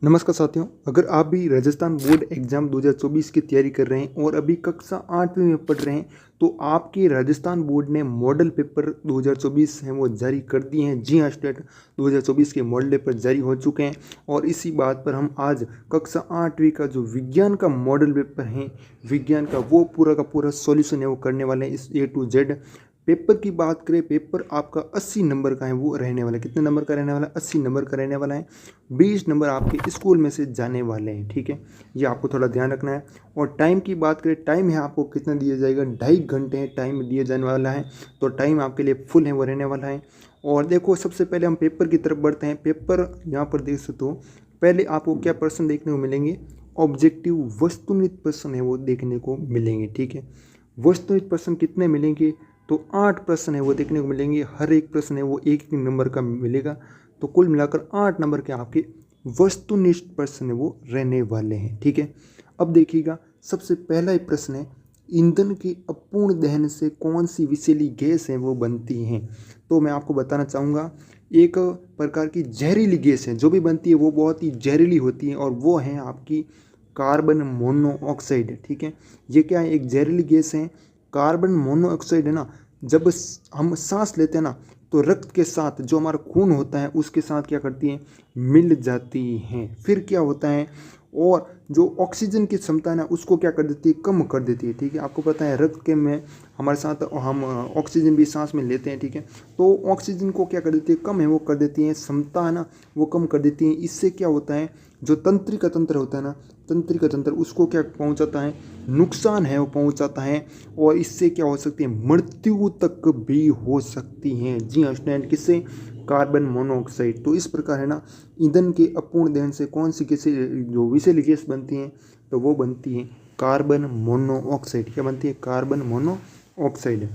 नमस्कार साथियों, अगर आप भी राजस्थान बोर्ड एग्ज़ाम 2024 की तैयारी कर रहे हैं और अभी कक्षा 8वीं में पढ़ रहे हैं, तो आपके राजस्थान बोर्ड ने मॉडल पेपर 2024 हैं वो जारी कर दिए हैं। जी हाँ, स्टेट 2024 के मॉडल पेपर जारी हो चुके हैं और इसी बात पर हम आज कक्षा 8वीं का जो विज्ञान का मॉडल पेपर है, विज्ञान का वो पूरा का पूरा सॉल्यूशन है वो करने वाले हैं। इस A to Z पेपर की बात करें, पेपर आपका 80 नंबर का है वो रहने वाला है। कितने नंबर का रहने वाला है? 80 नंबर का रहने वाला है। 20 नंबर आपके स्कूल में से जाने वाले हैं, ठीक है। ये आपको थोड़ा ध्यान रखना है। और टाइम की बात करें, टाइम है आपको कितना दिया जाएगा? 2.5 घंटे टाइम दिया जाने वाला है, तो टाइम आपके लिए फुल है वो रहने वाला है। और देखो, सबसे पहले हम पेपर की तरफ बढ़ते हैं। पेपर यहाँ पर देख सकते हो, पहले आपको क्या प्रश्न देखने को मिलेंगे? ऑब्जेक्टिव वस्तुनिष्ठ प्रश्न है वो देखने को मिलेंगे, ठीक है। वस्तुनिष्ठ प्रश्न कितने मिलेंगे? तो 8 प्रश्न है वो देखने को मिलेंगे। हर एक प्रश्न है वो एक एक नंबर का मिलेगा, तो कुल मिलाकर 8 नंबर के आपके वस्तुनिष्ठ प्रश्न है वो रहने वाले हैं, ठीक है। अब देखिएगा, सबसे पहला ही प्रश्न है, ईंधन के अपूर्ण दहन से कौन सी विषैली गैस है वो बनती हैं? तो मैं आपको बताना चाहूँगा, एक प्रकार की जहरीली गैस है जो भी बनती है वो बहुत ही जहरीली होती है, और वो है आपकी कार्बन मोनोऑक्साइड, ठीक है। ये क्या है? एक जहरीली गैस है। कार्बन मोनोऑक्साइड है ना, जब हम सांस लेते हैं ना, तो रक्त के साथ जो हमारा खून होता है उसके साथ क्या करती हैं? मिल जाती हैं। फिर क्या होता है? और जो ऑक्सीजन की क्षमता है ना, उसको क्या कर देती है? कम कर देती है, ठीक है। आपको पता है रक्त के में हमारे साथ हम ऑक्सीजन भी सांस में लेते हैं, ठीक है। तो ऑक्सीजन को क्या कर देती है? कम है वो कर देती है, क्षमता है ना वो कम कर देती है। इससे क्या होता है? जो तंत्रिका तंत्र होता है ना, तंत्रिका तंत्र, उसको क्या पहुंचाता है? नुकसान है वो पहुंचाता है, और इससे क्या हो सकती है? मृत्यु तक भी हो सकती है। जी हाँ स्टूडेंट, किससे? Carbon monoxide. तो इस प्रकार है ना, ईंधन के अपूर्ण दहन से कौन सी गैसें जो विषैली गैस बनती हैं? तो वो बनती है कार्बन मोनोऑक्साइड। क्या बनती है? Carbon monoxide.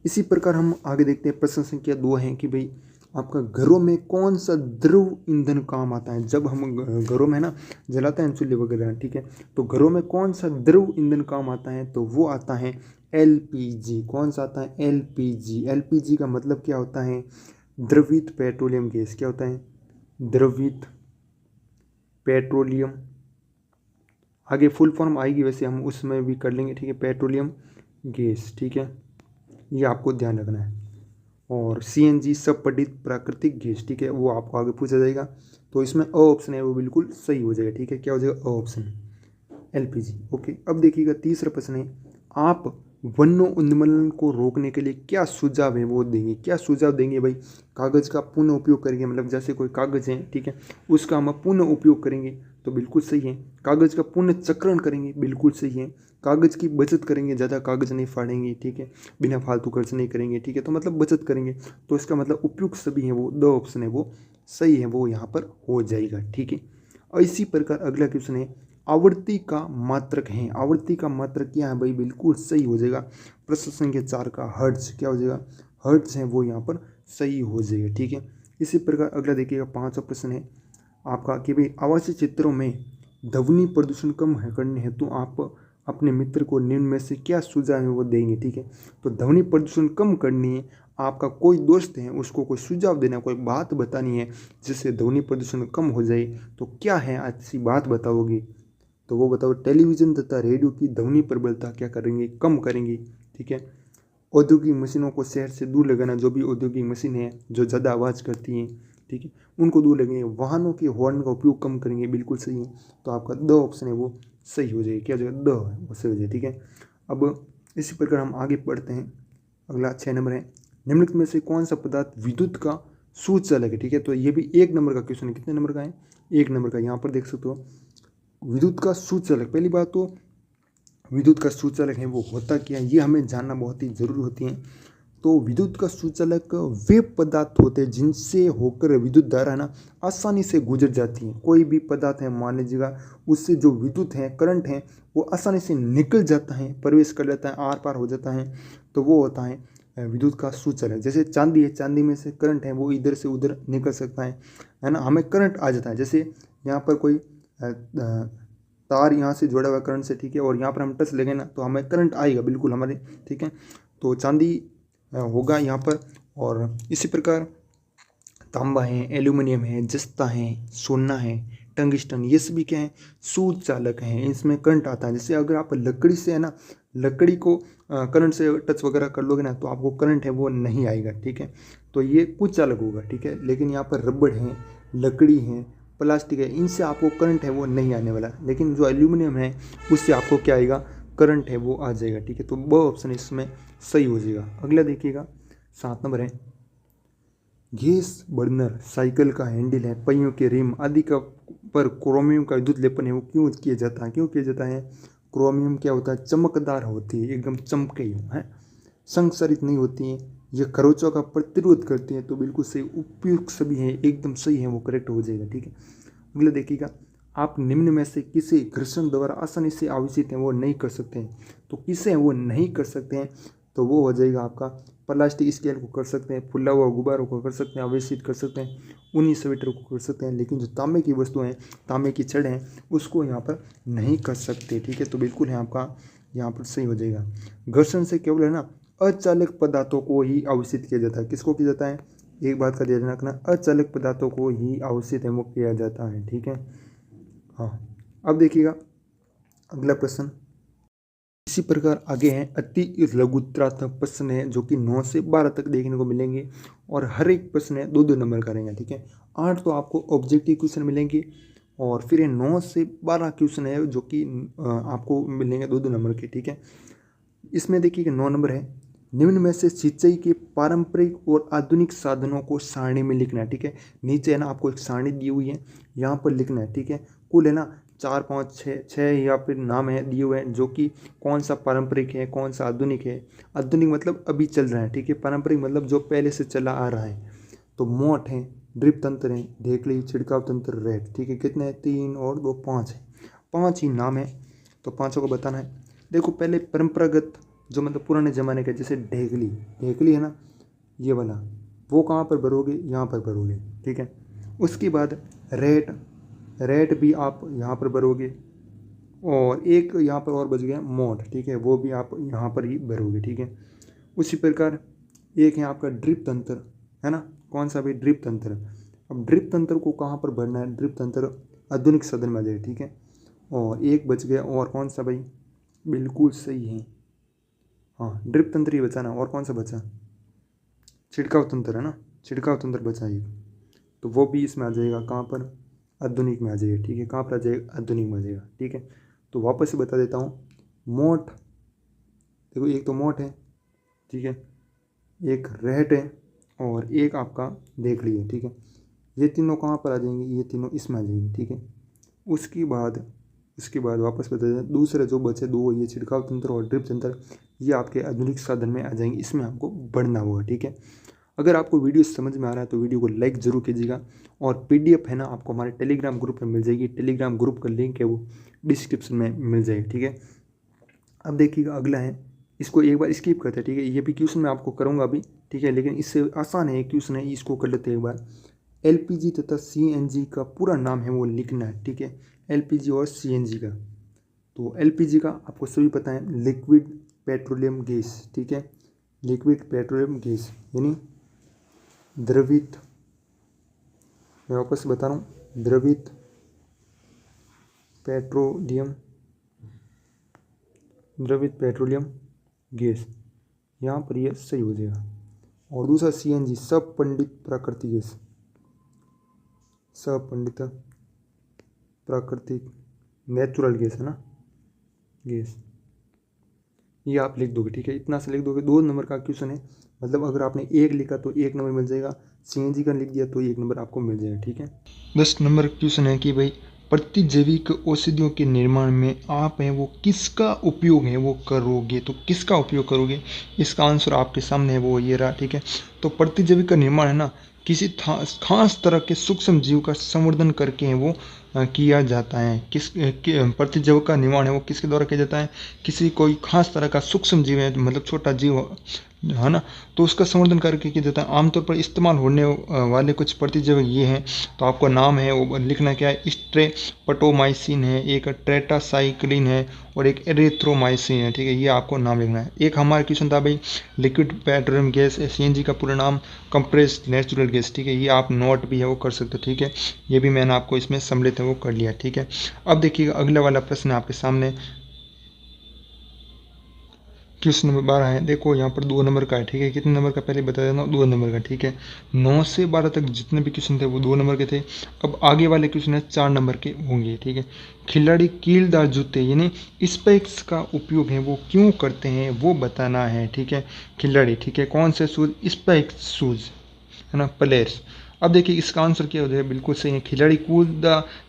इसी प्रकार हम आगे देखते हैं, प्रश्न संख्या 2 है कि भाई आपका घरों में कौन सा द्रव ईंधन काम आता है? जब हम घरों में है ना जलाते हैं चूल्हे वगैरह, ठीक है, तो घरों में कौन सा द्रव ईंधन काम आता है? तो वो आता है एलपीजी। कौन सा आता है? एलपीजी। एलपीजी का मतलब क्या होता है? द्रवित पेट्रोलियम गैस। क्या होता है? द्रवित पेट्रोलियम। आगे फुल फॉर्म आएगी, वैसे हम उसमें भी कर लेंगे, ठीक है। पेट्रोलियम गैस, ठीक है, ये आपको ध्यान रखना है। और सीएनजी अपघटित प्राकृतिक गैस, ठीक है, वो आपको आगे पूछा जाएगा। तो इसमें अ ऑप्शन है वो बिल्कुल सही हो जाएगा, ठीक है। क्या हो जाएगा? A option, LPG. ओके, अब देखिएगा तीसरा प्रश्न है, आप वन्य उन्मूलन को रोकने के लिए क्या सुझाव है वो देंगे? क्या सुझाव देंगे भाई? कागज़ का पुनः उपयोग करेंगे, मतलब जैसे कोई कागज़ है, ठीक है, उसका हम पुनः उपयोग करेंगे, तो बिल्कुल सही है। कागज़ का पुनः चक्रण करेंगे, बिल्कुल सही है। कागज़ की बचत करेंगे, ज़्यादा कागज़ नहीं फाड़ेंगे, ठीक है, बिना फालतू खर्च नहीं करेंगे, ठीक है, तो मतलब बचत करेंगे। तो इसका मतलब उपयुक्त सभी है वो दो ऑप्शन है वो सही है, वो यहाँ पर हो जाएगा, ठीक है। और इसी प्रकार अगला क्वेश्चन है, आवर्ती का मात्रक है। आवर्ती का मात्रक क्या है भाई? बिल्कुल सही हो जाएगा। प्रश्न संख्या 4 का हर्ट्ज। क्या हो जाएगा? हर्ट्ज है वो यहाँ पर सही हो जाएगा, ठीक है। इसी प्रकार अगला देखिएगा, 5वां प्रश्न है आपका कि भाई आवासीय क्षेत्रों में ध्वनि प्रदूषण कम करने हेतु आप अपने मित्र को निम्न में से क्या सुझाव है वो देंगे, ठीक है। तो ध्वनि प्रदूषण कम करनी है, आपका कोई दोस्त है उसको कोई सुझाव देना, कोई बात बतानी है जिससे ध्वनि प्रदूषण कम हो जाए, तो क्या है अच्छी बात बताओगे? तो वो बताओ, टेलीविज़न तथा रेडियो की ध्वनि प्रबलता क्या करेंगे? कम करेंगे, ठीक है। औद्योगिक मशीनों को शहर से दूर लगाना, जो भी औद्योगिक मशीन है जो ज़्यादा आवाज़ करती हैं, ठीक है, उनको दूर लगेंगे। वाहनों के हॉर्न का उपयोग कम करेंगे, बिल्कुल सही है। तो आपका द ऑप्शन है वो सही हो जाएगा। क्या हो जाएगा? द है वो सही हो जाएगा, ठीक है। अब इसी प्रकार हम आगे पढ़ते हैं। अगला 6 नंबर है, निम्नलिखित में से कौन सा पदार्थ विद्युत का सूचलक है? ठीक है, तो ये भी 1 नंबर का क्वेश्चन है। कितने नंबर का है? 1 नंबर का। यहाँ पर देख सकते हो, विद्युत का सूचलक। पहली बात तो विद्युत का सूचलक है वो होता क्या है, ये हमें जानना बहुत ही जरूरी होती है। तो विद्युत का सूचलक वे पदार्थ होते हैं जिनसे होकर विद्युत धारा ना आसानी से गुजर जाती है। कोई भी पदार्थ है, मान लीजिएगा, उससे जो विद्युत है, करंट है, वो आसानी से निकल जाता है, प्रवेश कर लेता है, आर पार हो जाता है, तो वो होता है विद्युत का सूचलक। जैसे चांदी है, चांदी में से करंट है वो इधर से उधर निकल सकता है ना, हमें करंट आ जाता है। जैसे यहाँ पर कोई तार यहाँ से जुड़ा हुआ करंट से, ठीक है, और यहाँ पर हम टच लगे ना तो हमें करंट आएगा बिल्कुल हमारे, ठीक है। तो चांदी होगा यहाँ पर। और इसी प्रकार तांबा है, एल्यूमिनियम है, जस्ता है, सोना है, टंगिस्टन, ये सभी क्या है, सूद चालक हैं, इसमें करंट आता है। जैसे अगर आप लकड़ी से है ना, लकड़ी को करंट से टच वगैरह कर लोगे ना तो आपको करंट है वो नहीं आएगा, ठीक है। तो ये कुछ चालक होगा, ठीक है। लेकिन यहाँ पर रबड़ है, लकड़ी है, प्लास्टिक है, इनसे आपको करंट है वो नहीं आने वाला। लेकिन जो एल्यूमिनियम है उससे आपको क्या आएगा, करंट है वो आ जाएगा, ठीक है। तो वो ऑप्शन इसमें सही हो जाएगा। अगला देखिएगा 7 नंबर है, गैस बर्नर, साइकिल का हैंडल है, पहियों के रिम आदि का पर क्रोमियम का विद्युत लेपन है वो क्यों किया जाता है, क्यों किया जाता है। क्रोमियम क्या होता है, चमकदार होती है, एकदम चमके है, संक्षारित नहीं होती है, ये खरोचों का प्रतिरोध करती है। तो बिल्कुल सही, उपयुक्त सभी है, एकदम सही है, वो करेक्ट हो जाएगा, ठीक है। अगला देखिएगा, आप निम्न में से किसी घर्षण द्वारा आसानी से आवेशित हैं वो नहीं कर सकते हैं। तो किसे वो नहीं कर सकते हैं, तो वो हो जाएगा आपका प्लास्टिक स्केल को कर सकते हैं, फुला हुआ गुब्बारों को कर सकते हैं, आवेशित कर सकते हैं, ऊनी स्वेटर को कर सकते हैं। लेकिन जो तांबे की वस्तुएं हैं, तांबे की छड़ हैं, उसको यहाँ पर नहीं कर सकते, ठीक है। तो बिल्कुल है आपका यहाँ पर सही हो जाएगा। घर्षण से केवल है ना अचालक पदार्थों को ही आवेशित किया जाता है। किसको किया जाता है, एक बात का ध्यान रखना, अचालक पदार्थों को ही आवेशित है वो किया जाता है, ठीक है। हाँ, अब देखिएगा अगला प्रश्न इसी प्रकार आगे हैं। अति लघुत्रात्मक प्रश्न है जो कि 9 से 12 तक देखने को मिलेंगे और हर एक प्रश्न है 2-2 नंबर का रहेगा, ठीक है। 8 तो आपको ऑब्जेक्टिव क्वेश्चन मिलेंगे और फिर ये 9 से 12 क्वेश्चन है जो कि आपको मिलेंगे 2-2 नंबर के, ठीक है। इसमें देखिए 9 नंबर है, निम्न में से सिंचाई के पारंपरिक और आधुनिक साधनों को सारणी में लिखना है, ठीक है। नीचे है ना आपको एक सारणी दी हुई है, यहाँ पर लिखना है, ठीक है। कुल है ना 4, 5, 6 या फिर नाम है दिए हुए हैं जो कि कौन सा पारंपरिक है, कौन सा आधुनिक है। आधुनिक मतलब अभी चल रहा है, ठीक है। पारंपरिक मतलब जो पहले से चला आ रहा है। तो मोट है, ड्रिप तंत्र है, ढेकली, छिड़काव तंत्र, रेट, ठीक है। कितने हैं, 3 और 2 5 है, 5 ही नाम है, तो 5 को बताना है। देखो पहले परंपरागत जो मतलब पुराने ज़माने का, जैसे ढेकली, ढेकली है ना ये वाला, वो कहाँ पर भरोगे, यहाँ पर भरोगे, ठीक है। उसके बाद रेट, रेट भी आप यहाँ पर भरोगे और एक यहाँ पर और बच गया मोड, ठीक है, वो भी आप यहाँ पर ही भरोगे, ठीक है। उसी प्रकार एक है आपका ड्रिप तंत्र, है ना, कौन सा भी ड्रिप तंत्र। अब ड्रिप तंत्र को कहाँ पर भरना है, ड्रिप तंत्र आधुनिक सदन में आ जाएगा, ठीक है। और एक बच गया और कौन सा भाई, बिल्कुल सही है, हाँ ड्रिप तंत्र ही बचा ना, और कौन सा बचा, छिड़काव तंत्र है ना, छिड़काव तंत्र बचा एक, तो वो भी इसमें आ जाएगा, कहाँ पर, आधुनिक में आ जाएगा, ठीक है। कहाँ पर आ जाएगा, आधुनिक में आ जाएगा, ठीक है। तो वापस से बता देता हूँ, मोट, देखो एक तो मोट है, ठीक है, एक रेट है और एक आपका ढेकली है, ठीक है। ये तीनों कहाँ पर आ जाएंगे, ये तीनों इसमें आ जाएंगे, ठीक है। उसके बाद वापस बता दें, दूसरे जो बचे 2, ये छिड़काव तंत्र और ड्रिप तंत्र, ये आपके आधुनिक साधन में आ जाएंगे, इसमें आपको बढ़ना होगा, ठीक है। अगर आपको वीडियो समझ में आ रहा है तो वीडियो को लाइक ज़रूर कीजिएगा और PDF है ना आपको हमारे टेलीग्राम ग्रुप में मिल जाएगी। टेलीग्राम ग्रुप का लिंक है वो डिस्क्रिप्शन में मिल जाएगी, ठीक है। अब देखिएगा अगला है, इसको एक बार स्किप करते हैं, ठीक है। ये भी क्वेश्चन मैं आपको करूँगा अभी, ठीक है, लेकिन इससे आसान है क्वेश्चन है, इसको कर लेते हैं एक बार। LPG तथा CNG का पूरा नाम है वो लिखना है, ठीक है। LPG और CNG का, तो LPG का आपको सभी पता है, लिक्विड पेट्रोलियम गैस, ठीक है, लिक्विड पेट्रोलियम गैस यानी द्रवित, मैं वापस बता रहा हूँ, द्रवित पेट्रोलियम गैस, यहाँ पर यह सही हो जाएगा। और दूसरा CNG, सपंडित प्राकृतिक गैस, सपंडित प्राकृतिक नेचुरल गैस है ना, गैस, ये आप लिख दोगे, ठीक है। इतना से लिख दोगे, 2 नंबर का क्वेश्चन है, मतलब अगर आपने 1 लिखा तो 1 नंबर मिल जाएगा, CNG का लिख दिया तो 1 नंबर आपको मिल जाएगा, ठीक है। 10 नंबर क्वेश्चन है कि भाई प्रतिजैविक औषधियों के निर्माण में आप हैं वो किसका उपयोग है वो करोगे, तो किसका उपयोग करोगे, इसका आंसर आपके सामने है, वो ये रहा, ठीक है। तो प्रतिजैविक का निर्माण है ना किसी खास तरह के सूक्ष्म जीव का संवर्धन करके है वो किया जाता है। प्रतिजैव का निर्माण है वो किसके द्वारा किया जाता है? किसी कोई खास तरह का सूक्ष्म जीव है, मतलब छोटा जीव है ना, तो उसका संवर्धन करके किया जाता है। आमतौर पर इस्तेमाल होने वाले कुछ प्रतिजैव ये हैं, तो आपको नाम है वो लिखना क्या है। स्ट्रेप्टोमाइसिन है, एक टेट्रासाइक्लिन है और एक एरिथ्रोमाइसिन है, ठीक है, ये आपको नाम लिखना है। एक हमारा क्वेश्चन था भाई, लिक्विड पेट्रोलियम गैस सीएनजी का पूरा नाम कंप्रेस्ड नेचुरल गैस, ठीक है, ये आप नोट भी है वो कर सकते हो, ठीक है, ये भी मैंने आपको इसमें सम्मिलित है वो कर लिया, ठीक है। अब देखिएगा अगला वाला प्रश्न आपके सामने क्वेश्चन नंबर 12 है। देखो यहाँ पर 2 नंबर का है, ठीक है, कितने नंबर का पहले बता देना, 2 नंबर का, ठीक है। 9 से 12 तक जितने भी क्वेश्चन थे वो 2 नंबर के थे। अब आगे वाले क्वेश्चन है 4 नंबर के होंगे, ठीक है। खिलाड़ी कीलदार जूते यानी स्पेक्स का उपयोग है वो क्यों करते हैं वो बताना है, ठीक है। खिलाड़ी, ठीक है, कौन से शूज? स्पेक्स शूज, है ना, प्लेयर्स। अब देखिए इसका आंसर क्या हो जाएगा, बिल्कुल सही है। खिलाड़ी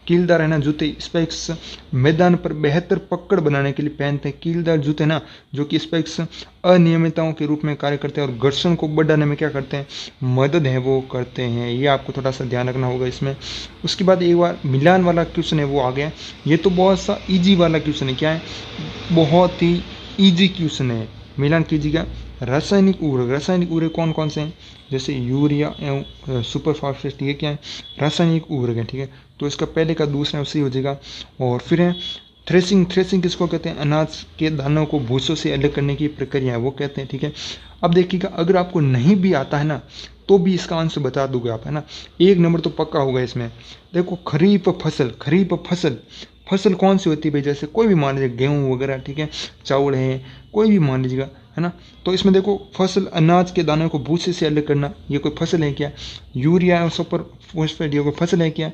कीलदार है ना जूते, स्पेक्स मैदान पर बेहतर पकड़ बनाने के लिए पहनते हैं। कीलदार जूते ना जो कि स्पेक्स अनियमितताओं के रूप में कार्य करते हैं और घर्षण को बढ़ाने में क्या करते हैं, मदद है वो करते हैं। ये आपको थोड़ा सा ध्यान रखना होगा इसमें। उसके बाद एक बार मिलान वाला क्वेश्चन है वो आ गया। ये तो बहुत सा ईजी वाला क्वेश्चन है, क्या है, बहुत ही ईजी क्वेश्चन है। मिलान कीजिएगा। रासायनिक उर्वरक कौन कौन से हैं? जैसे यूरिया एवं सुपर फास्फेट, ये क्या है, रासायनिक उर्वरक है, ठीक है। तो इसका पहले का दूसरा उससे हो जाएगा। और फिर है थ्रेसिंग किसको कहते हैं? अनाज के दानों को भूसों से अलग करने की प्रक्रिया है वो कहते हैं, ठीक है। अब देखिएगा अगर आपको नहीं भी आता है ना तो भी इसका आंसर बता दोगे आप, है ना, 1 नंबर तो पक्का होगा इसमें। देखो खरीफ फसल फसल कौन सी होती है भाई? जैसे कोई भी मान लीजिए गेहूँ वगैरह, ठीक है, चावल है, कोई भी मान लीजिएगा, है ना। तो इसमें देखो फसल अनाज के दानों को भूसे से अलग करना, ये कोई फसल है क्या? यूरिया और सुपर फॉस्फेट ये कोई फसल है क्या?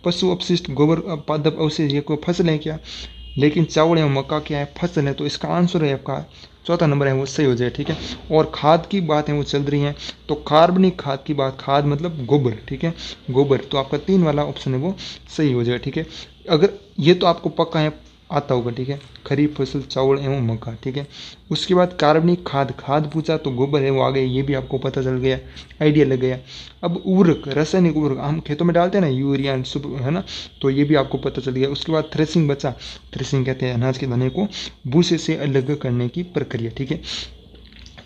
पशु अपशिष्ट गोबर पादप अवशेष ये कोई फसल है क्या? लेकिन चावल एवं मक्का क्या है? फसल है। तो इसका आंसर है आपका चौथा नंबर है वो सही हो जाए, ठीक है। और खाद की बात है वो चल रही है, तो कार्बनिक खाद की बात, खाद मतलब गोबर, ठीक है, गोबर, तो आपका 3 वाला ऑप्शन है वो सही हो जाएगा, ठीक है। अगर ये तो आपको पक्का है आता होगा, ठीक है, खरीफ फसल चावल एवं मक्का, ठीक है। उसके बाद कार्बनिक खाद पूछा तो गोबर है वो आ गया, ये भी आपको पता चल गया, आइडिया लग गया। अब उर्वरक, रासायनिक उर्वरक हम खेतों में डालते हैं ना, यूरिया है ना, तो ये भी आपको पता चल गया। उसके बाद थ्रेसिंग बचा, थ्रेसिंग कहते हैं अनाज के दाने को भूसे से अलग करने की प्रक्रिया, ठीक है।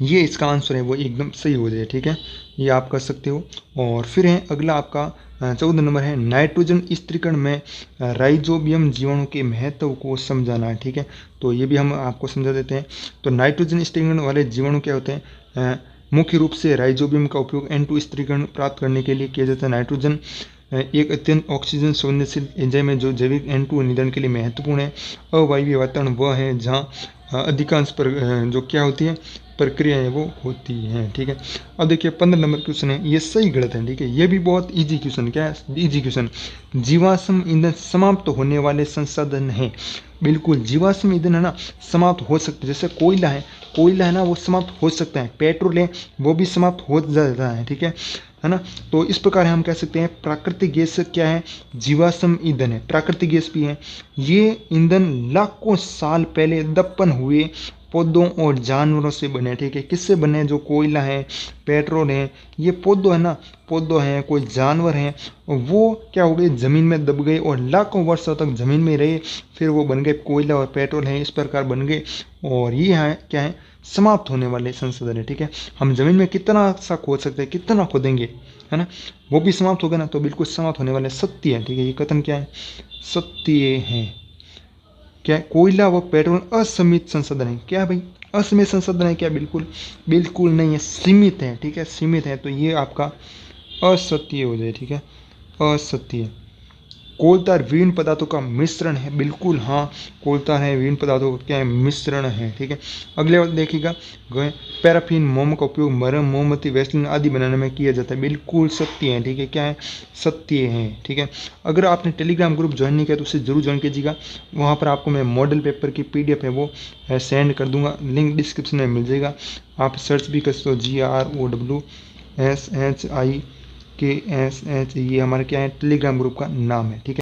ये इसका आंसर है वो एकदम सही हो जाए, ठीक है, ये आप कर सकते हो। और फिर है अगला आपका 14 नंबर है नाइट्रोजन स्त्रीकरण में राइजोबियम जीवाणु के महत्व को समझाना है, ठीक है। तो ये भी हम आपको समझा देते हैं। तो नाइट्रोजन स्त्रीकरण वाले जीवाणु क्या होते हैं? मुख्य रूप से राइजोबियम का उपयोग N2 स्त्रीकरण प्राप्त करने के लिए किया जाता है। नाइट्रोजन एक अत्यंत ऑक्सीजन संवेदनशील एंजाइम है जो जैविक N2 निधन के लिए महत्वपूर्ण है। अवायवीय वातावरण वह है जहाँ अधिकांश पर जो क्या होती है प्रक्रियाएं वो होती हैं, ठीक है। अब देखिए 15 नंबर क्वेश्चन है, ये सही गलत है, ठीक है, ये भी बहुत इजी क्वेश्चन, क्या है इजी क्वेश्चन। जीवाश्म ईंधन समाप्त होने वाले संसाधन हैं। बिल्कुल जीवाश्म ईंधन है ना समाप्त हो सकते, जैसे कोयला है ना वो समाप्त हो सकता है, पेट्रोल है वो भी समाप्त हो जाता है, ठीक है ना। तो इस प्रकार हम कह सकते हैं प्राकृतिक गैस क्या है? जीवाश्म ईंधन है, प्राकृतिक गैस भी है। ये ईंधन लाखों साल पहले दफन हुए पौधों और जानवरों से बने, ठीक है। किससे बने? जो कोयला है, पेट्रोल है, ये पौधों है ना, पौधों हैं, कोई जानवर हैं, वो क्या हो गए ज़मीन में दब गए और लाखों वर्षों तक ज़मीन में रहे, फिर वो बन गए कोयला और पेट्रोल है, इस प्रकार बन गए। और ये है क्या है? समाप्त होने वाले संसाधन है, ठीक है। हम ज़मीन में कितना सा खोद सकते हैं, कितना खोदेंगे, है ना, वो भी समाप्त हो गया ना, तो बिल्कुल समाप्त होने वाले सत्य है, ठीक है। ये कथन क्या है? सत्य है। क्या है? कोयला व पेट्रोल असीमित संसाधन है, क्या है भाई? असीमित संसाधन है क्या? बिल्कुल बिल्कुल नहीं है, सीमित है, ठीक है, सीमित है। तो ये आपका असत्य हो जाए, ठीक है, असत्य। कोलतार विभिन्न पदार्थों का मिश्रण है, बिल्कुल हाँ, कोलतार है विभिन्न पदार्थों का क्या है? मिश्रण है, ठीक है। अगले बार देखिएगा पैराफिन मोम का उपयोग मरहम, मोमबत्ती, वैसलीन आदि बनाने में किया जाता है, बिल्कुल सत्य है, ठीक है, क्या है? सत्य है, ठीक है। अगर आपने टेलीग्राम ग्रुप ज्वाइन नहीं किया तो उसे जरूर ज्वाइन कीजिएगा, वहाँ पर आपको मैं मॉडल पेपर की PDF है वो सेंड कर दूंगा, लिंक डिस्क्रिप्शन में मिल जाएगा। आप सर्च भी कर सकते हो GROWSHIKSH, ये हमारे क्या है? टेलीग्राम ग्रुप का नाम है, ठीक है।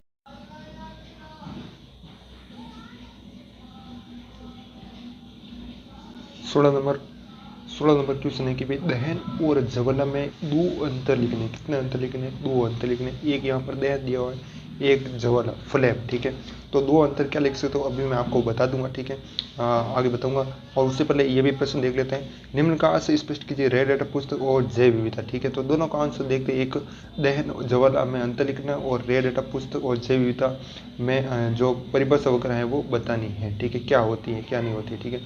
16 नंबर क्वेश्चन है कि भाई दहन और ज्वाला में 2 अंतर लिखने, कितने अंतर लिखने? 2 अंतर लिखने। एक यहाँ पर दहन दिया हुआ है, एक ज्वाला फ्लेम, ठीक है। तो दो अंतर क्या लिख सकते हो अभी मैं आपको बता दूंगा, ठीक है, आगे बताऊंगा। और उससे पहले ये भी प्रश्न देख लेते हैं, निम्न का से स्पष्ट कीजिए रेड डाटा पुस्तक और जैव विविधता, ठीक है। तो दोनों का आंसर देखते हैं, एक दहन ज्वाला में अंतर लिखना और रेड डाटा पुस्तक और जैव विविधता में जो परिभाषा वगैरह है वो बतानी है, ठीक है, क्या होती है क्या नहीं होती है, ठीक है।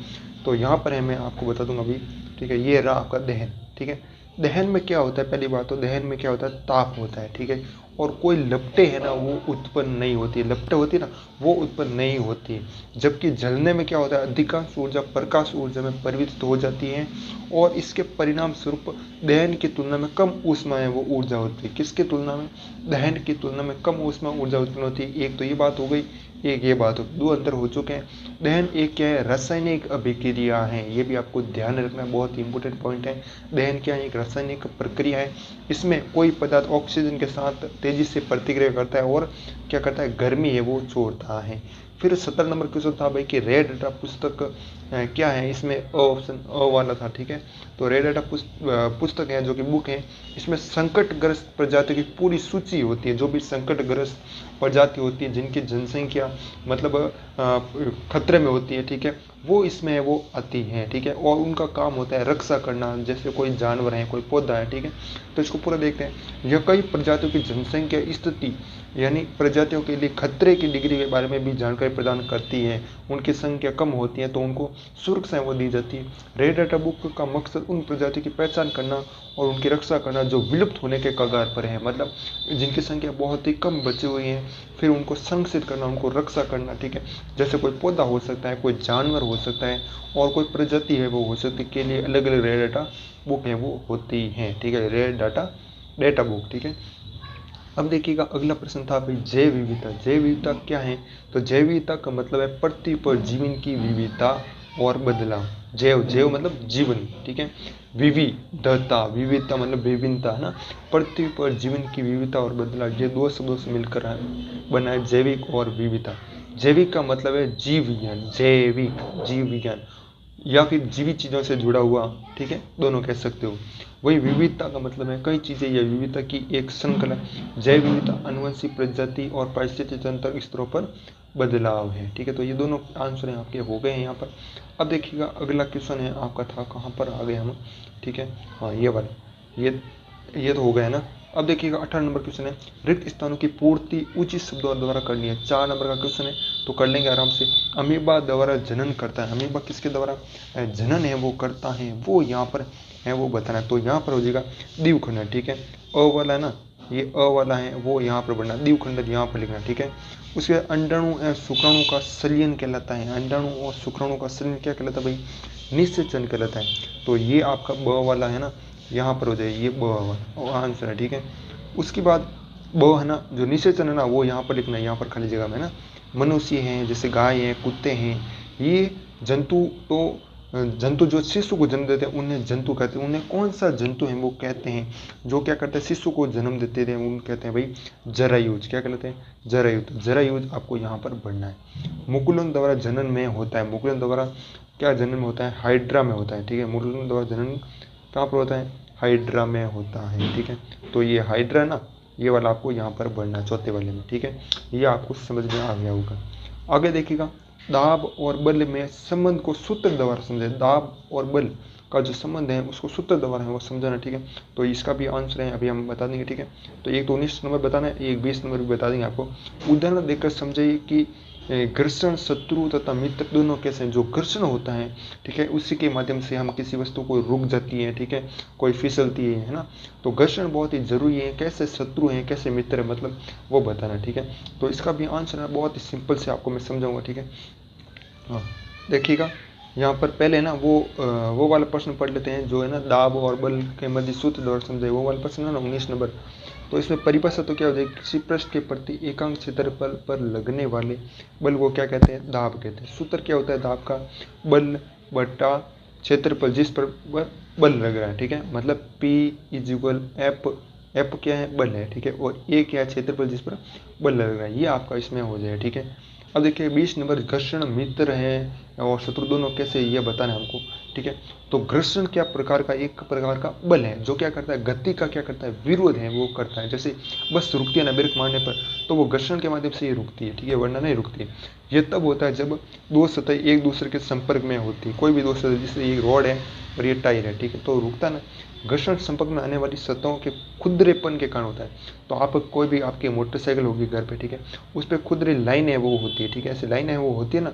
तो यहाँ पर है मैं आपको बता दूंगा अभी, ठीक है। ये रहा आपका दहन, ठीक है। दहन में क्या होता है, पहली बात तो दहन में क्या होता है, ताप होता है, ठीक है। और कोई लपटें है ना वो उत्पन्न नहीं होती है, लपटें होती है ना वो उत्पन्न नहीं होती है। जबकि जलने में क्या होता है, अधिकांश ऊर्जा प्रकाश ऊर्जा में परिवर्तित हो जाती है और इसके परिणाम स्वरूप दहन की तुलना में कम ऊष्मा है वो ऊर्जा होती है। किसकी तुलना में, दहन की तुलना में कम ऊष्मा ऊर्जा उत्पन्न होती है। एक तो ये बात हो गई, एक ये बात हो, दो अंतर हो चुके हैं। दहन एक क्या है, रासायनिक अभिक्रिया है, ये भी आपको ध्यान रखना बहुत ही इंपॉर्टेंट पॉइंट है। दहन क्या है, एक रासायनिक प्रक्रिया है, इसमें कोई पदार्थ ऑक्सीजन के साथ तेजी से प्रतिक्रिया करता है और क्या करता है, गर्मी है वो छोड़ता है। फिर 17 नंबर क्वेश्चन था भाई कि रेड डाटा पुस्तक क्या है, इसमें ऑप्शन अ वाला था, ठीक है। तो रेड डाटा पुस्तक है जो कि बुक है, इसमें संकटग्रस्त प्रजातियों की पूरी सूची होती है। जो भी संकटग्रस्त प्रजाति होती है जिनकी जनसंख्या मतलब खतरे में होती है, ठीक है, वो इसमें वो आती है, ठीक है। और उनका काम होता है रक्षा करना, जैसे कोई जानवर है कोई पौधा है, ठीक है। तो इसको पूरा देखते हैं। यह कई प्रजातियों की जनसंख्या स्थिति यानी प्रजातियों के लिए खतरे की डिग्री के बारे में भी जानकारी प्रदान करती है। उनकी संख्या कम होती है तो उनको सुरक्षा वो दी जाती है। रेड डाटा बुक का मकसद उन प्रजातियों की पहचान करना और उनकी रक्षा करना जो विलुप्त होने के कगार पर है, मतलब जिनकी संख्या बहुत ही कम बची हुई है, फिर उनको संरक्षित करना, उनको रक्षा करना, ठीक है। जैसे कोई पौधा हो सकता है, कोई जानवर हो सकता है और कोई प्रजाति है वो हो सकती है, के लिए अलग अलग रेड डाटा बुक है वो होती है, ठीक है, रेड डाटा बुक, ठीक है। अब देखिएगा अगला प्रश्न था भाई जैव विविधता। जैव विविधता क्या है, तो जैव विविधता का मतलब है पृथ्वी पर जीवन की विविधता और बदलाव। जैव मतलब जीवन, ठीक है। विविधता, विविधता मतलब विभिन्नता है ना। पृथ्वी पर जीवन की विविधता और बदलाव, ये दो शब्दों से मिलकर बना है जैविक और विविधता। जैविक का मतलब है जीव विज्ञान, जैविक जीव विज्ञान या फिर जीवित चीज़ों से जुड़ा हुआ, ठीक है, दोनों कह सकते हो। वही विविधता का मतलब है कई चीज़ें या विविधता की एक श्रृंखला। जैव विविधता अनुवंशिक प्रजाति और पारिस्थितिक तंत्र स्तरों पर बदलाव है, ठीक है। तो ये दोनों आंसर हैं आपके हो गए हैं यहाँ पर। अब देखिएगा अगला क्वेश्चन है आपका था कहाँ पर आ गए हम, ठीक है, हाँ ये वाला, ये तो हो गया ना। अब देखिएगा 18 नंबर क्वेश्चन है रिक्त स्थानों की पूर्ति उचित शब्दों द्वारा करनी है। 4 नंबर का क्वेश्चन है तो कर लेंगे आराम से। अमीबा द्वारा जनन करता है, अमीबा किसके द्वारा जनन है वो करता है, वो यहाँ पर है वो बताना है। तो यहाँ पर हो जाएगा द्विखंडन, ठीक है। अ वाला है ना, ये अ वाला है वो यहाँ पर बढ़ना, द्विखंडन यहाँ पर लिखना, ठीक है। उसके बाद अंडाणु एवं शुक्राणु का संलयन कहलाता है। अंडाणु और शुक्राणु का संलयन क्या कहलाता है भाई, निषेचन कहलाता है। तो ये आपका ब वाला है ना, यहाँ पर हो जाए ये ब वाला आंसर है, ठीक है। उसके बाद ब है ना, जो निषेचन है ना वो यहाँ पर लिखना है, यहाँ पर खाली जगह में ना। मनुष्य हैं जैसे गाय हैं कुत्ते हैं, ये जंतु, तो जंतु जो शिशु को जन्म देते हैं उन्हें जंतु कहते हैं। उन्हें कौन सा जंतु है वो कहते हैं जो क्या करते हैं, शिशु को जन्म देते थे, उन कहते हैं भाई जरायुज, क्या कहते हैं, जरायुज। जरायुज आपको यहाँ पर बढ़ना है। मुकुलन द्वारा जनन में होता है, मुकुलन द्वारा क्या जनन में होता है, हाइड्रा में होता है, ठीक है। मुकुलन द्वारा जनन कहाँ पर होता है, हाइड्रा में होता है, ठीक है। तो ये हाइड्रा ना, ये वाला आपको यहाँ पर बढ़ना है चौथे वाले में, ठीक है। ये आपको समझ में आ गया होगा। आगे देखिएगा दाब और बल में संबंध को सूत्र द्वारा समझे। दाब और बल का जो संबंध है उसको सूत्र द्वारा है वो समझाना, ठीक है। तो इसका भी आंसर है अभी हम बता देंगे, ठीक है। तो एक तो 19 नंबर बताना है, एक 20 नंबर भी बता देंगे आपको। उदाहरण देकर समझाइए कि घर्षण शत्रु तथा मित्र दोनों कैसे हैं। जो घर्षण होता है, ठीक है, उसी के माध्यम से हम किसी वस्तु को रुक जाती है, ठीक है, कोई फिसलती है ना। तो घर्षण बहुत ही जरूरी है। कैसे शत्रु हैं कैसे मित्र है मतलब वो बताना, ठीक है। तो इसका भी आंसर है बहुत ही सिंपल से आपको मैं समझाऊंगा, ठीक है। हाँ देखिएगा यहाँ पर पहले ना वो वाला प्रश्न पढ़ लेते हैं जो है ना दाब और बल के मध्य सूत्र द्वारा समझाए, वो वाला प्रश्न है ना 19 नंबर। तो इसमें परिभाषा तो क्या हो जाएगी, किसी पृष्ठ के प्रति एकांक क्षेत्रफल पर लगने वाले बल को क्या कहते हैं, दाब कहते हैं। सूत्र क्या होता है दाब का, बल बटा क्षेत्रफल जिस पर बल लग रहा है, ठीक है। मतलब P = F, F क्या है, बल है, ठीक है, और A क्या है, क्षेत्रफल जिस पर बल लग रहा है, ये आपका इसमें हो जाए, ठीक है। अब देखिए 20 नंबर घर्षण मित्र है और शत्रु दोनों कैसे ये बताना है हमको, ठीक है। तो घर्षण क्या प्रकार का, एक प्रकार का बल है जो क्या करता है, गति का क्या करता है, विरोध है वो करता है। जैसे बस रुकती है ना ब्रेक मारने पर, तो वो घर्षण के माध्यम से ये रुकती है, ठीक है, वरना नहीं रुकती है। ये तब होता है जब दो सतह एक दूसरे के संपर्क में होती है, कोई भी दो सतह, जैसे ये रोड है और ये टायर है, ठीक है, तो रुकता ना, घर्षण संपर्क में आने वाली सतहों के खुरदरेपन के कारण होता है। तो आप कोई भी आपकी मोटरसाइकिल होगी घर पे, ठीक है, उस पर खुरदरी लाइन है वो होती है, ठीक है, ऐसे लाइन है वो होती है ना,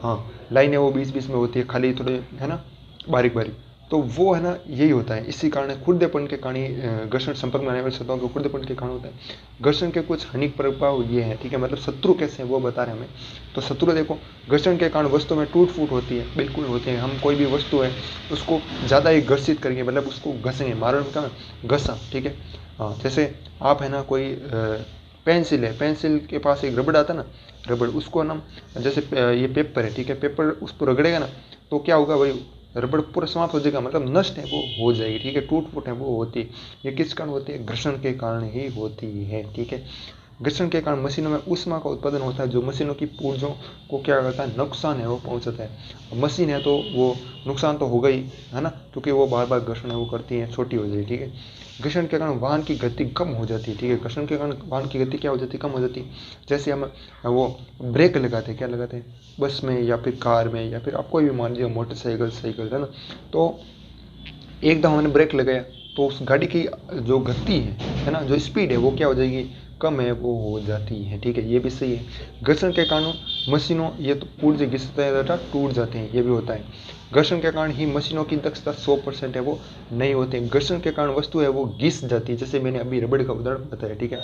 हाँ लाइन है वो बीच बीच में होती है, खाली थोड़े है ना बारीक बारीक, तो वो है ना यही होता है। इसी कारण खुरदेपन के कारण ही घर्षण संपर्क में आने वाली सतहों के खुरदेपन के कारण होता है। घर्षण के कुछ हानिक प्रभाव ये हैं, ठीक है, मतलब शत्रु कैसे हैं वो बता रहे हैं हमें। तो शत्रु देखो, घर्षण के कारण वस्तु में टूट फूट होती है, बिल्कुल होती है। हम कोई भी वस्तु है उसको ज़्यादा ही घर्षित करेंगे, मतलब उसको घसेंगे, मारो का घसा, ठीक है। हाँ, जैसे आप है ना कोई पेंसिल है, पेंसिल के पास एक रबड़ आता है ना, रबड़, उसको ना जैसे ये पेपर है, ठीक है, पेपर उस पर रगड़ेगा ना, तो क्या होगा भाई, रबड़ पूरा समाप्त हो जाएगा, मतलब नष्ट है वो हो जाएगी, ठीक है, टूट फूट है वो होती है। ये किस कारण होती है, घर्षण के कारण ही होती है, ठीक है। घर्षण के कारण मशीनों में ऊष्मा का उत्पादन होता है जो मशीनों की पुर्जों को क्या करता है, नुकसान है वो पहुंचाता है। मशीन है तो वो नुकसान तो होगा ही, है ना, क्योंकि वो बार बार घर्षण है वो करती है, छोटी हो जाएगी, ठीक है। घर्षण के कारण वाहन की गति कम हो जाती है, ठीक है, घर्षण के कारण वाहन की गति क्या हो जाती है, कम हो जाती है। जैसे हम वो ब्रेक लगाते हैं, क्या लगाते हैं, बस में या फिर कार में, या फिर आप कोई भी मान लीजिए मोटरसाइकिल साइकिल, है ना, तो एकदम हमने ब्रेक लगाया तो उस गाड़ी की जो गति है ना, जो स्पीड है वो क्या हो जाएगी, कम है वो हो जाती है, ठीक है, ये भी सही है। घर्षण के कारण मशीनों ये तो पुर्जे घिसते हैं, टूट जाते हैं, ये भी होता है। घर्षण के कारण ही मशीनों की दक्षता 100% है वो नहीं होती। घर्षण के कारण वस्तु है वो घिस जाती है, जैसे मैंने अभी रबड़ का उदाहरण बताया, ठीक है,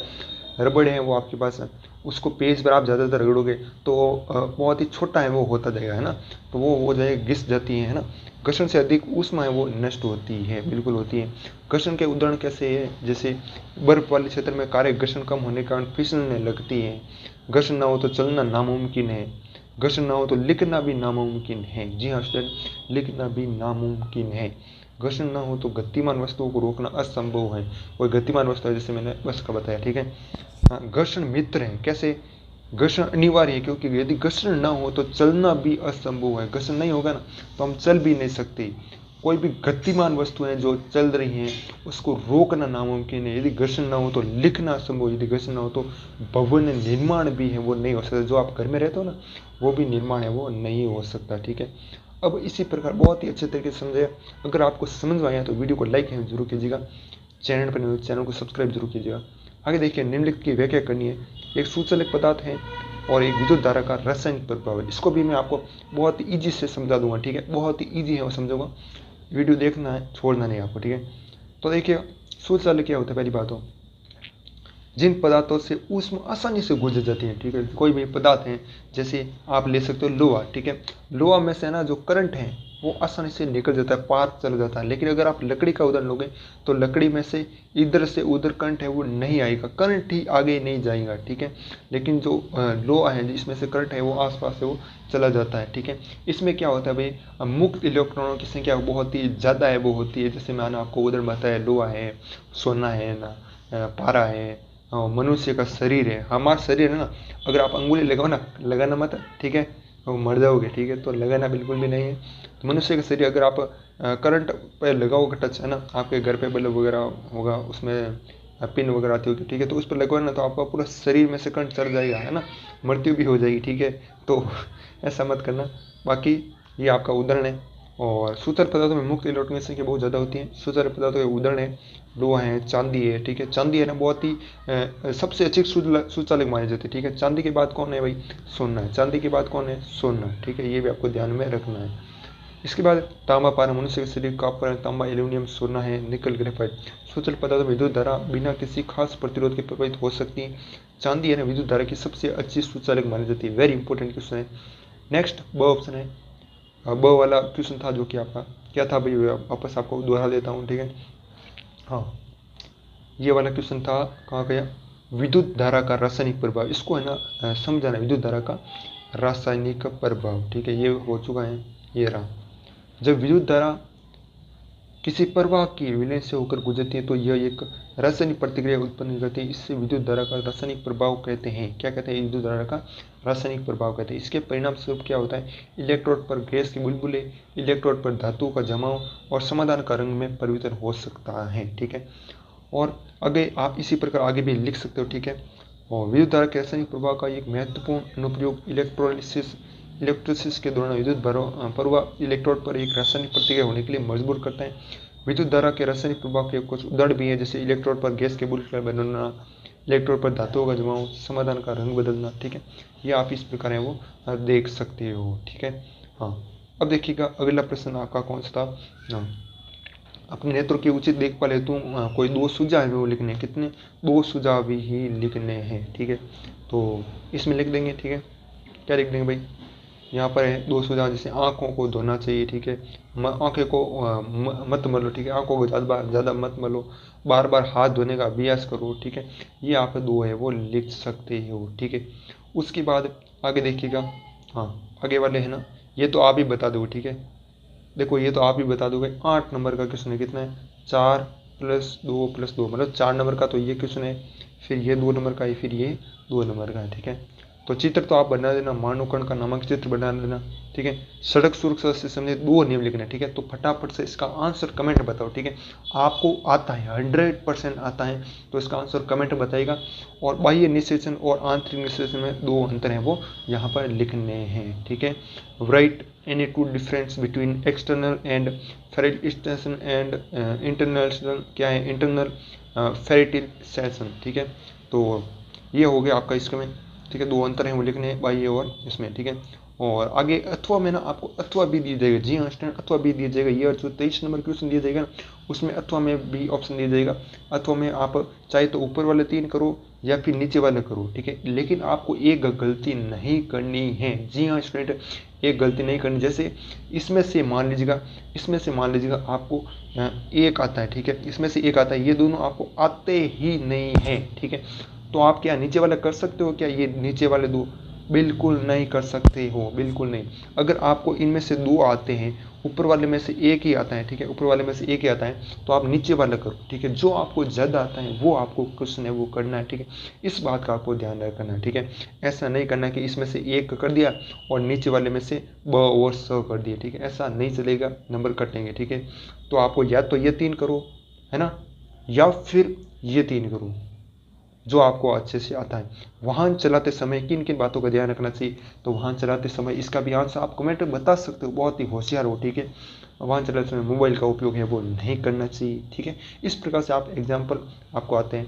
रबड़ है वो आपके पास है, उसको पेज पर आप ज़्यादातर रगड़ोगे तो बहुत ही छोटा है वो होता जाएगा, है ना, तो वो हो जाए घिस जाती है ना। घर्षण से अधिक ऊष्मा है वो नष्ट होती है, बिल्कुल होती है। घर्षण के उदाहरण कैसे है, जैसे बर्फ वाले क्षेत्र में कारें घर्षण कम होने के कारण फिसलने लगती है। घर्षण ना हो तो चलना नामुमकिन है, घर्षण ना हो तो लिखना भी नामुमकिन है। जी हाँ स्टूडेंट, लिखना भी नामुमकिन है। घर्षण ना हो तो गतिमान वस्तुओं को रोकना असंभव है। कोई गतिमान वस्तु है, जैसे मैंने बस का बताया, ठीक है। हाँ, घर्षण मित्र है, कैसे, घर्षण अनिवार्य है, क्योंकि यदि घर्षण ना हो तो चलना भी असंभव है। घर्षण नहीं होगा ना तो हम चल भी नहीं सकते। कोई भी गतिमान वस्तुएं जो चल रही हैं उसको रोकना नामुमकिन है। यदि घर्षण ना हो तो लिखना असंभव, यदि घर्षण ना हो तो भवन निर्माण भी है वो नहीं हो सकता। जो आप घर में रहते हो ना वो भी निर्माण है वो नहीं हो सकता, ठीक है। अब इसी प्रकार बहुत ही अच्छे तरीके से समझे। अगर आपको समझ में आया तो वीडियो को लाइक जरूर कीजिएगा, चैनल पर नहीं चैनल को सब्सक्राइब जरूर कीजिएगा। आगे देखिए, निम्नलिखित की व्याख्या करनी है। एक सुचालक पदार्थ है और एक विद्युत धारा का रासायनिक प्रभाव है। इसको भी मैं आपको बहुत ईजी से समझा दूंगा, ठीक है, बहुत ही ईजी है वो समझूंगा। वीडियो देखना है, छोड़ना नहीं आपको, ठीक है। तो देखिए सुचालक क्या होता है, पहली बात हो जिन पदार्थों से ऊष्मा आसानी से गुजर जाती है, ठीक है, कोई भी पदार्थ है, जैसे आप ले सकते हो लोहा, ठीक है, लोहा में से ना जो करंट है वो आसानी से निकल जाता है, पार चला जाता है। लेकिन अगर आप लकड़ी का उदाहरण लोगे तो लकड़ी में से इधर से उधर करंट है वो नहीं आएगा, करंट ही आगे नहीं जाएगा, ठीक है। लेकिन जो लोहा है जिसमें से करंट है वो आसपास से वो चला जाता है, ठीक है। इसमें क्या होता है भाई, मुक्त इलेक्ट्रॉनों की संख्या बहुत ही ज़्यादा है वो होती है। जैसे मैंने आपको उदाहरण बताया, लोहा है, सोना है ना, पारा है, मनुष्य का शरीर है, हमारा शरीर है ना, अगर आप अंगुली लगाओ ना, लगाना मत, ठीक है, वो मर जाओगे, ठीक है, तो लगाना बिल्कुल भी नहीं है। तो मनुष्य का शरीर अगर आप करंट पे लगाओगे टच, है ना, आपके घर पे बल्ब वगैरह होगा उसमें पिन वगैरह आती होगी, ठीक है, तो उस पर लगवाना तो आपका पूरा शरीर में से करंट चल जाएगा, है ना, मृत्यु भी हो जाएगी, ठीक है। तो ऐसा मत करना। बाकी ये आपका उदाहरण है। और सूचल पदार्थों में मुक्त इलेक्ट्रॉन की संख्या बहुत ज़्यादा होती है। सूचल पदार्थों के उदाहरण है लोहा है, चांदी है, ठीक है, चांदी है ना बहुत ही सबसे अच्छी सुचालक मानी जाती है, ठीक है। चांदी के बाद कौन है भाई, सोना है। चांदी के बाद कौन है, सोना, ठीक है, ये भी आपको ध्यान में रखना है। इसके बाद तांबा, पारा, मनुष्य के शरीर, कॉपर, तांबा, एल्यूमिनियम, सोना है, निकल, ग्रेफाइट। सूचल पदार्थ में विद्युत धारा बिना किसी खास प्रतिरोध के प्रभावित हो सकती है। चांदी है ना विद्युत धारा की सबसे अच्छी सुचालक मानी जाती है। वेरी इंपॉर्टेंट क्वेश्चन है। नेक्स्ट ब ऑप्शन है, ब वाला क्वेश्चन था जो कि आपका क्या था भाई, वापस आपको दोहरा देता हूँ, ठीक है। हाँ, ये वाला क्वेश्चन था, कहाँ गया, विद्युत धारा का रासायनिक प्रभाव। इसको है ना समझाना, विद्युत धारा का रासायनिक प्रभाव, ठीक है, ये हो चुका है, ये रहा। जब विद्युत धारा किसी प्रवाह की विलयन से होकर गुजरती है तो यह एक रासायनिक प्रतिक्रिया उत्पन्न करती है। इससे विद्युत धारा का रासायनिक प्रभाव कहते हैं। क्या कहते हैं? विद्युत धारा का रासायनिक प्रभाव कहते हैं। इसके परिणाम स्वरूप क्या होता है? इलेक्ट्रोड पर गैस के बुलबुले, इलेक्ट्रोड पर धातु का जमाव और समाधान का रंग में परिवर्तन हो सकता है। ठीक है, और आगे आप इसी प्रकार आगे भी लिख सकते हो। ठीक है, और विद्युत धारा के रासायनिक प्रभाव का एक महत्वपूर्ण अनुप्रयोग इलेक्ट्रोलिसिस के दौरान विद्युत प्रवाह इलेक्ट्रोड पर एक रासायनिक प्रतिक्रिया होने के लिए मजबूर करता है। विद्युत धारा के रासायनिक प्रभाव के कुछ उदाहरण भी हैं, जैसे इलेक्ट्रोड पर गैस के बुलबुले बनना, इलेक्ट्रोड पर धातुओं का जमाव, समाधान का रंग बदलना। ठीक है, ये आप इस प्रकार है वो देख सकते हो। ठीक है, हाँ, अब देखिएगा अगला प्रश्न आपका कौन सा था? हाँ, अपने नेत्रों की उचित देखभाल हेतु कोई 2 सुझाव है वो लिखने हैं। कितने? 2 सुझाव ही लिखने हैं। ठीक है, तो इसमें लिख देंगे। ठीक है, क्या लिख देंगे भाई? यहाँ पर है 2 सुझाव, जैसे आँखों को धोना चाहिए। ठीक है, आँखें को मत मलो। ठीक है, आँखों को ज़्यादा मत मलो, बार बार हाथ धोने का अभ्यास करो। ठीक है, ये आप 2 है वो लिख सकते हो। ठीक है, उसके बाद आगे देखिएगा। हाँ, आगे वाले है ना, ये तो आप ही बता दो। ठीक है, देखो ये तो आप ही बता दोगे। 8 नंबर का क्वेश्चन है। कितना है? 4 + 2 + 2 मतलब 4 नंबर का तो ये क्वेश्चन है, फिर ये 2 नंबर का है, फिर ये 2 नंबर का है। ठीक है, तो चित्र तो आप बना देना, मानव कण का नामक चित्र बना देना। ठीक है, सड़क सुरक्षा से संबंधित 2 नियम लिखना। ठीक है, तो फटाफट से इसका आंसर कमेंट बताओ। ठीक है, आपको आता है 100% आता है तो इसका आंसर कमेंट बताइएगा। और बाह्य निषेचन और आंतरिक निषेचन में 2 अंतर हैं वो यहाँ पर लिखने हैं। ठीक है, right any 2 difference between external and fertilization and internal क्या है? internal fertilization। ठीक है, तो ये हो गया आपका इसका में। ठीक है, 2 अंतर हैं वो लिखने हैं, बाह्य और इसमें। ठीक है, और आगे अथवा में ना आपको अथवा भी दिया जाएगा। जी हाँ स्टूडेंट, अथवा भी दिया जाएगा। ये जो 23 नंबर क्वेश्चन दिया जाएगा उसमें अथवा में भी ऑप्शन दिया जाएगा। अथवा में आप चाहे तो ऊपर वाले 3 करो या फिर नीचे वाले करो। ठीक है, लेकिन आपको एक गलती नहीं करनी है। जी हाँ स्टूडेंट, एक गलती नहीं करनी। जैसे इसमें से मान लीजिएगा आपको एक आता है। ठीक है, इसमें से एक आता है, ये दोनों आपको आते ही नहीं है। ठीक है, तो आप क्या नीचे वाला कर सकते हो क्या? ये नीचे वाले 2 बिल्कुल नहीं कर सकते हो, बिल्कुल नहीं। अगर आपको इनमें से 2 आते हैं, ऊपर वाले में से एक ही आता है। ठीक है, ऊपर वाले में से एक ही आता है तो आप नीचे वाला करो। ठीक है, जो आपको ज़्यादा आता है वो आपको क्वेश्चन है वो करना है। ठीक है, इस बात का आपको ध्यान रखना है। ठीक है, ऐसा नहीं करना कि इसमें से एक कर दिया और नीचे वाले में से ब और स कर दिए। ठीक है, ऐसा नहीं चलेगा, नंबर कटेंगे। ठीक है, तो आपको या तो ये 3 करो, है ना, या फिर ये 3 करो जो आपको अच्छे से आता है। वाहन चलाते समय किन किन बातों का ध्यान रखना चाहिए? तो वाहन चलाते समय इसका भी आंसर आप कमेंट में बता सकते हो, बहुत ही होशियार हो। ठीक है, वाहन चलाते समय मोबाइल का उपयोग है वो नहीं करना चाहिए। ठीक है, इस प्रकार से आप एग्जाम्पल आपको आते हैं।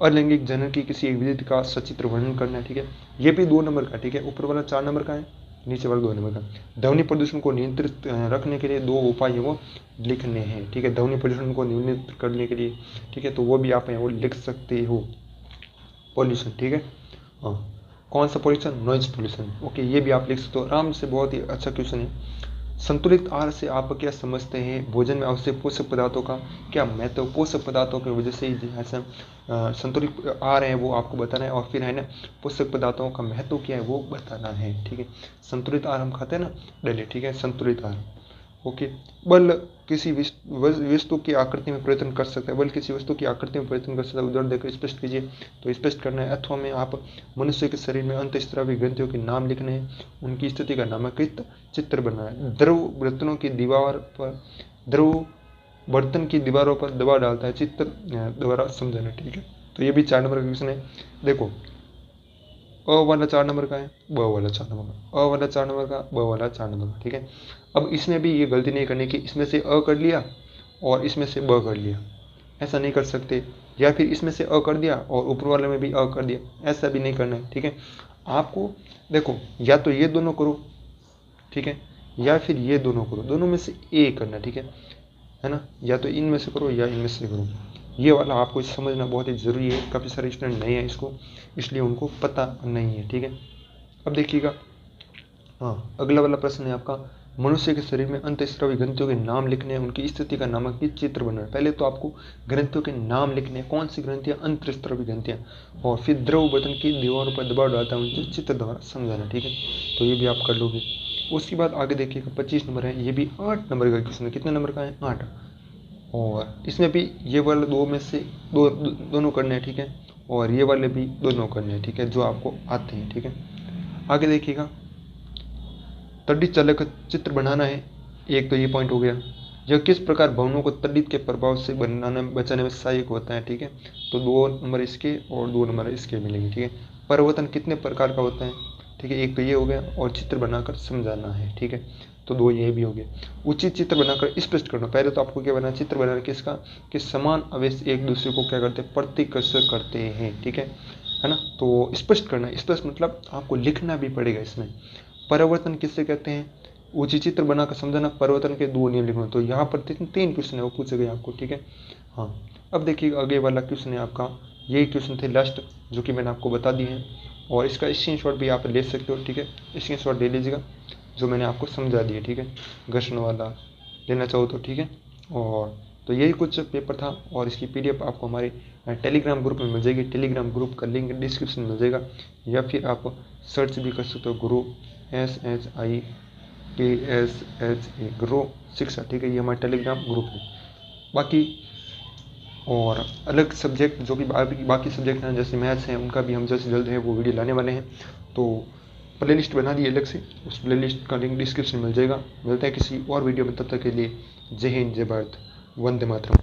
अलैंगिक जनन की किसी एक विधि का सचित्र वर्णन करना है। ठीक है, ये भी 2 नंबर का। ठीक है, ऊपर वाला 4 नंबर का है, नीचे वाला 2 नंबर का। ध्वनि प्रदूषण को नियंत्रित रखने के लिए 2 उपाय है वो लिखने हैं। ठीक है, ध्वनि प्रदूषण को नियंत्रित करने के लिए। ठीक है, तो वो भी आप वो लिख सकते हो। पॉल्यूशन, ठीक है, हाँ, कौन सा पॉल्यूशन? Noise pollution. ओके, ये भी आप लिख सकते हो आराम से, बहुत ही अच्छा क्वेश्चन है। संतुलित आहार से आप क्या समझते हैं? भोजन में आवश्यक पोषक पदार्थों का क्या महत्व? पोषक पदार्थों की वजह से ही ऐसा संतुलित आहार है वो आपको बताना है, और फिर है ना पोषक पदार्थों का महत्व क्या है वो बताना है। ठीक है, संतुलित आहार हम खाते हैं ना डेली। ठीक है, संतुलित आहार। ओके, बल किसी वस्तु की आकृति में परिवर्तन कर सकता है। बल किसी वस्तु की आकृति में परिवर्तन कर सकता है, उदाहरण देकर स्पष्ट कीजिए। तो स्पष्ट करना है। अथवा में आप मनुष्य के शरीर में अंतःस्रावी ग्रंथियों के नाम लिखने हैं, उनकी स्थिति का नामांकित चित्र बनाना है। द्रव बर्तन की दीवारों पर दबाव डालता है, चित्र द्वारा समझाना। ठीक है, तो ये भी 4 नंबर का क्वेश्चन है। देखो, अ वाला 4 नंबर का है, ब वाला 4 नंबर का, अ वाला 4 नंबर का, ब वाला 4 नंबर का। ठीक है, अब इसमें भी ये गलती नहीं करनी कि इसमें से अ कर लिया और इसमें से ब कर लिया, ऐसा नहीं कर सकते। या फिर इसमें से अ कर दिया और ऊपर वाले में भी अ कर दिया, ऐसा भी नहीं करना है। ठीक है, आपको देखो या तो ये दोनों करो, ठीक है, या फिर ये दोनों करो, दोनों में से ए करना। ठीक है ना, या तो इनमें से करो या इनमें से करो। ये वाला आपको समझना बहुत ही ज़रूरी है। काफ़ी सारे स्टूडेंट नहीं है इसको, इसलिए उनको पता नहीं है। ठीक है, अब देखिएगा, हाँ, अगला वाला प्रश्न है आपका, मनुष्य के शरीर में अंतःस्रावी ग्रंथियों के नाम लिखने हैं, उनकी स्थिति का नामांकित चित्र बनाना है। पहले तो आपको ग्रंथियों के नाम लिखने हैं, कौन सी ग्रंथियाँ? अंतःस्रावी ग्रंथियाँ। और फिर द्रव बर्तन की दीवारों पर दबाव डालता है, उनके चित्र द्वारा समझाना। ठीक है, तो ये भी आप कर लोगे। उसके बाद आगे देखिएगा 25 नंबर है, ये भी 8 नंबर का क्वेश्चन है। कितने नंबर का है? 8। और इसमें भी ये वाले दो में से दोनों करने हैं, ठीक है, और ये वाले भी दोनों करने हैं, ठीक है, जो आपको आते हैं, ठीक है। आगे देखिएगा, तड़ित चालक चित्र बनाना है, एक तो ये पॉइंट हो गया। यह किस प्रकार भवनों को तड़ित के प्रभाव से बचाने में सहायक होता है, ठीक है। तो 2 नंबर इसके और 2 नंबर इसके मिलेंगे, ठीक है। परिवर्तन कितने प्रकार का होता है, ठीक है, एक तो ये हो गया, और चित्र बनाकर समझाना है, ठीक है, तो 2 ये भी हो गए। उचित चित्र बनाकर स्पष्ट करना, पहले तो आपको क्या बनाना, चित्र बनाना किसका, कि समान आवेश एक दूसरे को क्या करते हैं, प्रतिकर्षक करते हैं, ठीक है ना। तो स्पष्ट करना, स्पष्ट मतलब आपको लिखना भी पड़ेगा इसमें। परिवर्तन किससे कहते हैं, उचित चित्र बनाकर समझाना, परिवर्तन के 2 नियम लिखना। तो यहाँ पर 3 क्वेश्चन है वो पूछे गए आपको, ठीक है। हाँ, अब देखिए आगे वाला क्वेश्चन है आपका, यही क्वेश्चन थे लास्ट जो कि मैंने आपको बता दिए हैं, और इसका स्क्रीनशॉट भी आप ले सकते हो, ठीक है, स्क्रीनशॉट ले लीजिएगा जो मैंने आपको समझा दिया, ठीक है, घर्षण वाला लेना चाहो तो, ठीक है। और तो यही कुछ पेपर था, और इसकी PDF आपको हमारे टेलीग्राम ग्रुप में मिल जाएगी। टेलीग्राम ग्रुप का लिंक डिस्क्रिप्शन में मिल जाएगा, या फिर आप सर्च भी कर सकते हो, ग्रुप SHIKSHA ग्रो शिक्षा, ठीक है, ये हमारा टेलीग्राम ग्रुप है। बाकी और अलग सब्जेक्ट जो कि बाकी सब्जेक्ट हैं जैसे मैथ्स हैं, उनका भी हम जल्द है वो वीडियो लाने वाले हैं। तो प्लेलिस्ट बना दी अलग से, उस प्लेलिस्ट का लिंक डिस्क्रिप्शन में मिल जाएगा। मिलते हैं किसी और वीडियो में, तब तक के लिए जय हिंद, जय भारत, वंदे मातरम।